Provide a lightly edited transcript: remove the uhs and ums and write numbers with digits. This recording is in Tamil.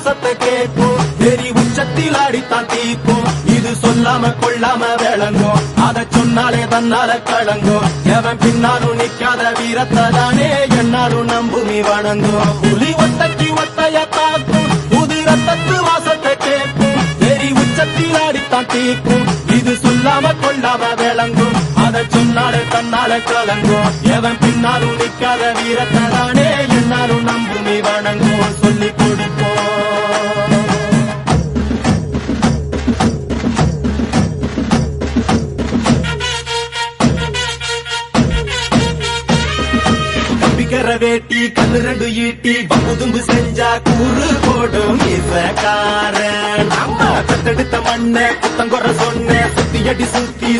வாசத்தை கேட்கும் வெறி உச்சத்தில் ஆடித்தான் தீர்க்கும் இது சொல்லாம கொள்ளாம விளங்கும் அதை சொன்னாலே தன்னால கலங்கும் எவன் பின்னாலும் நிக்காத வீரத்தை தானே என்னாலும் நம்புமி வணங்கும் புலி ஒத்தைக்கு ஒத்தைய தாக்கும் புது ரத்தத்து வாசத்தை கேட்கும் வெறி உச்சத்தில் ஆடித்தான் தீர்க்கும் இது சொல்லாம கொள்ளாம விளங்கும் அதை சொன்னாலே தன்னால கலங்கும் எவன் பின்னாலும் நிக்காத வீரத்தை தானே என்னாலும் நம்புமி வணங்கும் சொல்லி கொடுப்போம். வேட்டி கண்ணு ரெண்டு ஈட்டி பகுதும்பு செஞ்சா கூறு போடும் இசக்காரன் அம்மா கத்தெடுத்த மண்ண குத்தங்குற சொன்ன சுத்தி அடி சுத்தி